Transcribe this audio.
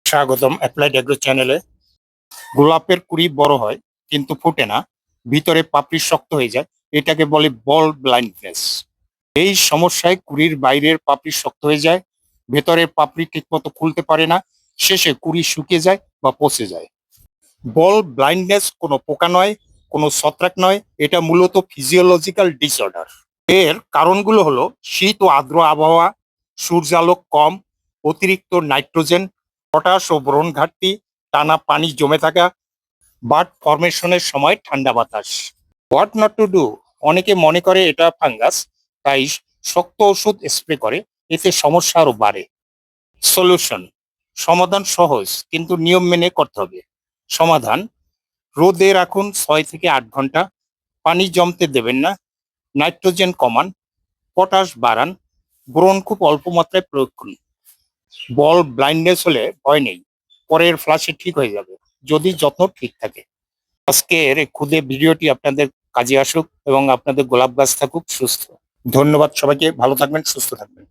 স্বাগতম applied agro চ্যানেলে। গোলাপের কুড়ি বড় হয় কিন্তু ফোটে না, ভিতরে পাপড়ি শক্ত হয়ে যায়, এটাকে বলে বল ব্লাইন্ডনেস। এই সমস্যায় কুড়ির বাইরের পাপড়ি শক্ত হয়ে যায়, ভেতরের পাপড়ি ঠিকমতো খুলতে পারে না, শেষে কুড়ি শুকিয়ে যায় বা পচে যায়। বল ব্লাইন্ডনেস কোনো পোকা নয়, কোনো ছত্রাক নয়, এটা মূলত ফিজিওলজিক্যাল ডিসঅর্ডার। এর কারণগুলো হলো শীত ও আর্দ্র আবহাওয়া, সূর্যালোক কম, অতিরিক্ত নাইট্রোজেন, পটাশ ও বোরন ঘাটতি, টানা পানি জমে থাকা, বার্ড ফরমেশনের সময় ঠান্ডা বাতাস। What not to do? অনেকে মনে করে এটা ফাঙ্গাস, তাই শক্ত ওষুধ স্প্রে করে, এতে সমস্যা আরো বাড়ে। সলিউশন: সমাধান সহজ কিন্তু নিয়ম মেনে করতে হবে। সমাধান: রোদে রাখুন 6 থেকে 8 ঘন্টা, পানি জমতে দেবেন না, নাইট্রোজেন কমান, পটাশ বাড়ান, বোরন খুব অল্প মাত্রায় প্রয়োগ করুন। বল ব্লাইন্ডনেস হলে ভয় নেই, পরের ফ্লাশে ঠিক হয়ে যাবে যদি যত্ন ঠিক থাকে। আজকের এই ক্ষুদে ভিডিওটি আপনাদের কাজে আসুক এবং আপনাদের গোলাপ গাছ থাকুক সুস্থ। ধন্যবাদ সবাইকে, ভালো থাকবেন, সুস্থ থাকবেন।